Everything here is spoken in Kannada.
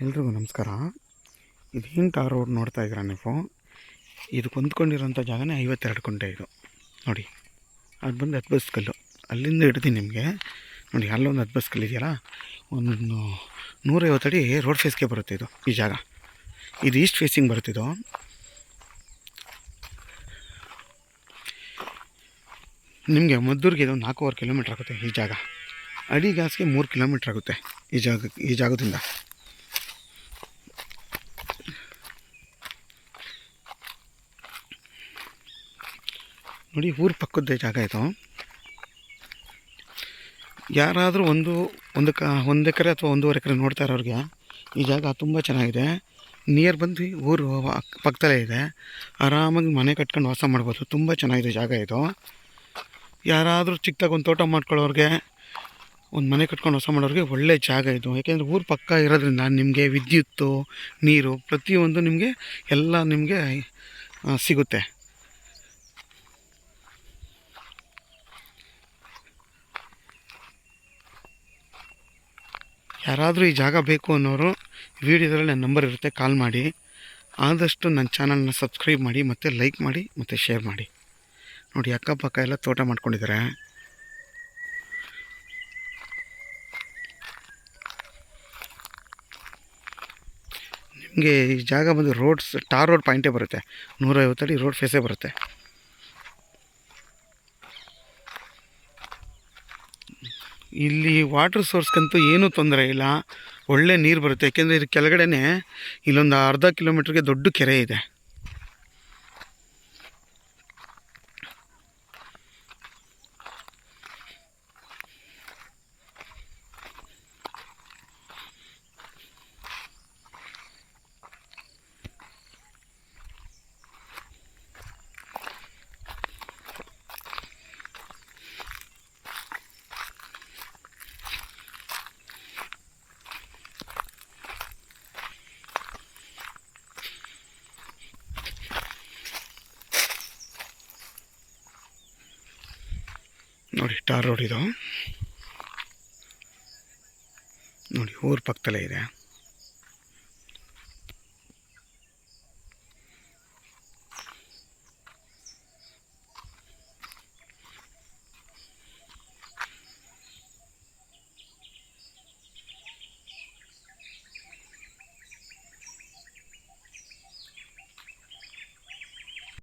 ಎಲ್ರಿಗೂ ನಮಸ್ಕಾರ. ಇದೇನು ಟಾರ್ ರೋಡ್ ನೋಡ್ತಾ ಇದ್ದೀರಾ ನೀವು? ಇದು ಹೊಂದ್ಕೊಂಡಿರೋಂಥ ಜಾಗನೇ 52 ಕುಂಟೆ. ಇದು ನೋಡಿ, ಅದು ಬಂದು 10 ಬಸ್ ಕಲ್ಲು. ಅಲ್ಲಿಂದ ಹಿಡ್ದು ನಿಮಗೆ ನೋಡಿ, ಅಲ್ಲೊಂದು 10 ಬಸ್ ಕಲ್ಲು ಇದೆಯಲ್ಲ, ಒಂದು 150 ಅಡಿ ರೋಡ್ ಫೇಸ್ಗೆ ಬರುತ್ತೆ ಇದು. ಈ ಜಾಗ ಇದು ಈಸ್ಟ್ ಫೇಸಿಂಗ್ ಬರುತ್ತಿದ್ದು. ನಿಮಗೆ ಮದ್ದೂರಿಗೆ ಇದು 4.5 ಕಿಲೋಮೀಟ್ರ್ ಆಗುತ್ತೆ. ಈ ಜಾಗ ಅಡಿಗಾಸ್ಗೆ 3 ಕಿಲೋಮೀಟ್ರ್ ಆಗುತ್ತೆ ಈ ಜಾಗದಿಂದ. ನೋಡಿ, ಊರು ಪಕ್ಕದ್ದೇ ಜಾಗ ಇದು. ಯಾರಾದರೂ ಒಂದು ಎಕರೆ ಅಥವಾ 1.5 ಎಕರೆ ನೋಡ್ತಾ ಇರೋರಿಗೆ ಈ ಜಾಗ ತುಂಬ ಚೆನ್ನಾಗಿದೆ. ನಿಯರ್ ಬಂದು ಊರು ಪಕ್ಕದಲ್ಲೇ ಇದೆ. ಆರಾಮಾಗಿ ಮನೆ ಕಟ್ಕೊಂಡು ವಾಸ ಮಾಡ್ಬೋದು. ತುಂಬ ಚೆನ್ನಾಗಿದೆ ಜಾಗ ಇದು. ಯಾರಾದರೂ ಚಿಕ್ಕದಾಗಿ ಒಂದು ತೋಟ ಮಾಡ್ಕೊಳ್ಳೋರಿಗೆ, ಒಂದು ಮನೆ ಕಟ್ಕೊಂಡು ವಾಸ ಮಾಡೋರಿಗೆ ಒಳ್ಳೆ ಜಾಗ ಇದು. ಯಾಕೆಂದರೆ ಊರು ಪಕ್ಕ ಇರೋದ್ರಿಂದ ನಿಮಗೆ ವಿದ್ಯುತ್ತು, ನೀರು, ಪ್ರತಿಯೊಂದು ಎಲ್ಲ ನಿಮಗೆ ಸಿಗುತ್ತೆ. ಯಾರಾದರೂ ಈ ಜಾಗ ಬೇಕು ಅನ್ನೋರು ವಿಡಿಯೋದಲ್ಲಿ ನನ್ನ ನಂಬರ್ ಇರುತ್ತೆ, ಕಾಲ್ ಮಾಡಿ. ಆದಷ್ಟು ನನ್ನ ಚಾನಲ್ನ ಸಬ್ಸ್ಕ್ರೈಬ್ ಮಾಡಿ, ಮತ್ತು ಲೈಕ್ ಮಾಡಿ, ಮತ್ತು ಶೇರ್ ಮಾಡಿ. ನೋಡಿ, ಅಕ್ಕಪಕ್ಕ ಎಲ್ಲ ತೋಟ ಮಾಡ್ಕೊಂಡಿದ್ದಾರೆ. ನಿಮಗೆ ಈ ಜಾಗ ಬಂದು ಟಾರ್ ರೋಡ್ ಪಾಯಿಂಟೇ ಬರುತ್ತೆ. 150 ಅಡಿ ರೋಡ್ ಫೇಸೇ ಬರುತ್ತೆ. ಇಲ್ಲಿ ವಾಟರ್ ಸೋರ್ಸ್ಗಂತೂ ಏನೂ ತೊಂದರೆ ಇಲ್ಲ, ಒಳ್ಳೆ ನೀರು ಬರುತ್ತೆ. ಯಾಕೆಂದರೆ ಇದು ಕೆಳಗಡೆನೇ ಇಲ್ಲೊಂದು ಅರ್ಧ ಕಿಲೋಮೀಟ್ರಿಗೆ ದೊಡ್ಡ ಕೆರೆ ಇದೆ. ನೋಡಿ, ಟಾರ್ ರೋಡ್ ಇದು. ನೋಡಿ, ಊರು ಪಕ್ಕದಲ್ಲೇ ಇದೆ.